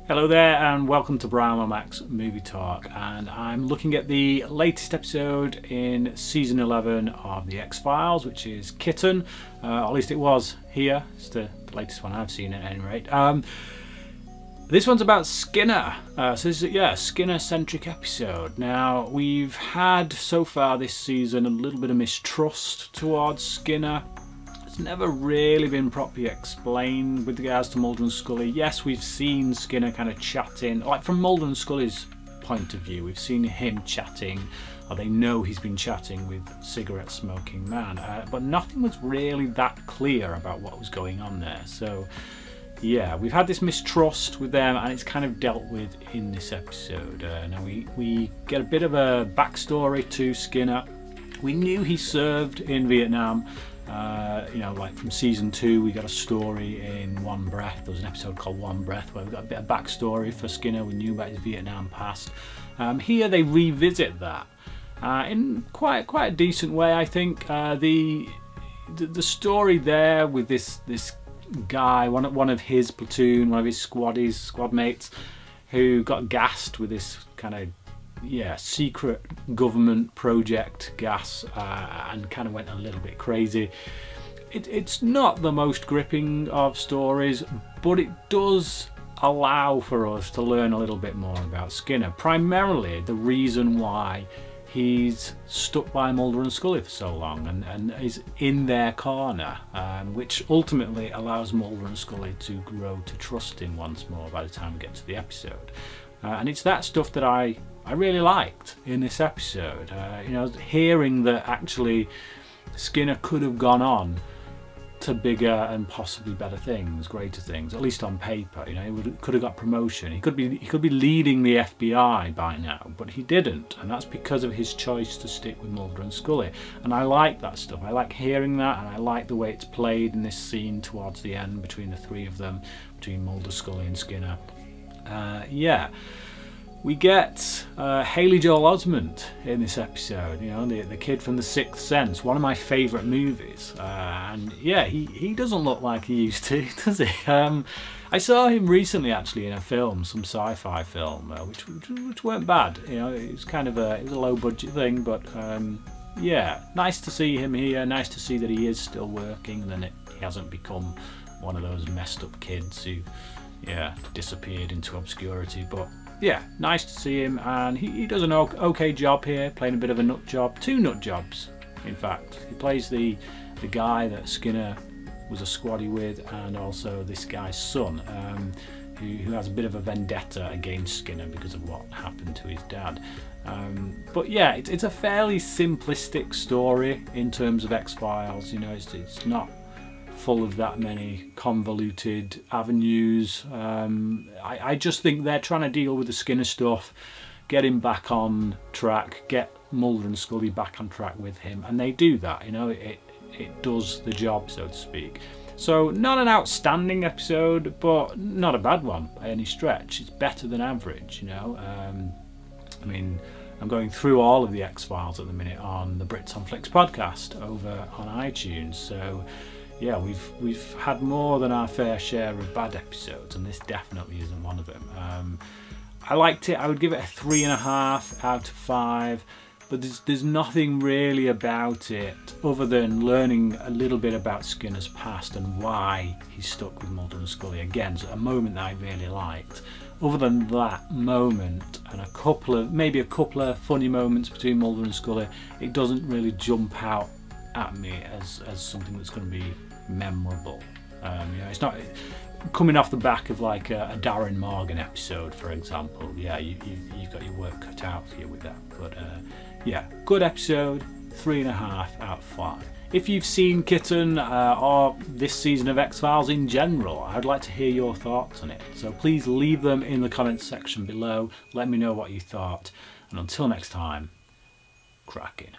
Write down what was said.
Hello there and welcome to Brian Max Movie Talk, and I'm looking at the latest episode in season 11 of The X-Files, which is Kitten, or at least it was here. It's the latest one I've seen at any rate. This one's about Skinner, so this is a Skinner-centric episode. Now, we've had so far this season a little bit of mistrust towards Skinner. It's never really been properly explained with regards to Mulder and Scully. Yes, we've seen Skinner kind of chatting, like from Mulder and Scully's point of view, we've seen him chatting, or they know he's been chatting with cigarette smoking man, but nothing was really that clear about what was going on there. So yeah, we've had this mistrust with them, and it's kind of dealt with in this episode. Now we get a bit of a backstory to Skinner. We knew he served in Vietnam. You know, like from season 2 we got a story in One Breath. There was an episode called One Breath where we got a bit of backstory for Skinner. We knew about his Vietnam past. Here they revisit that in quite a decent way, I think. The story there with this guy, one of his platoon, one of his squad mates, who got gassed with this kind of secret government project gas, and kind of went a little bit crazy. It's not the most gripping of stories, but it does allow for us to learn a little bit more about Skinner. Primarily the reason why he's stuck by Mulder and Scully for so long and is in their corner, which ultimately allows Mulder and Scully to grow to trust him once more by the time we get to the episode. And it's that stuff that I really liked in this episode. You know, hearing that actually Skinner could have gone on to bigger and possibly better things, greater things, at least on paper. You know, he could have got promotion. He could be leading the FBI by now, but he didn't, and that's because of his choice to stick with Mulder and Scully. And I like that stuff. I like hearing that, and I like the way it's played in this scene towards the end between the three of them, between Mulder, Scully, and Skinner. Yeah. We get Haley Joel Osment in this episode, you know, the kid from The Sixth Sense, one of my favourite movies. And yeah, he doesn't look like he used to, does he? I saw him recently actually in a film, some sci-fi film, which weren't bad. You know, it was kind of a low budget thing, but yeah, nice to see him here. Nice to see that he is still working, and then he hasn't become one of those messed up kids who disappeared into obscurity. But yeah, nice to see him, and he does an okay job here, playing a bit of a nut job. 2 nut jobs, in fact. He plays the guy that Skinner was a squaddy with, and also this guy's son, who has a bit of a vendetta against Skinner because of what happened to his dad. But yeah, it's a fairly simplistic story in terms of X-Files. You know, it's not full of that many convoluted avenues. I just think they're trying to deal with the Skinner stuff, get him back on track, get Mulder and Scully back on track with him, and they do that. You know, it does the job, so to speak. So not an outstanding episode, but not a bad one by any stretch. It's better than average, you know. I mean, I'm going through all of the X-Files at the minute on the Brits on Flicks podcast over on iTunes, so yeah, we've had more than our fair share of bad episodes, and this definitely isn't one of them. I liked it. I would give it a 3.5 out of 5, but there's nothing really about it other than learning a little bit about Skinner's past and why he's stuck with Mulder and Scully. Again, a moment that I really liked. Other than that moment and maybe a couple of funny moments between Mulder and Scully, it doesn't really jump out at me as something that's going to be memorable. You know, it's not coming off the back of like a Darren Morgan episode, for example. Yeah, you've got your work cut out for you with that. But yeah, good episode, 3.5 out of 5. If you've seen Kitten or this season of X-Files in general, I'd like to hear your thoughts on it. So please leave them in the comments section below. Let me know what you thought. And until next time, cracking.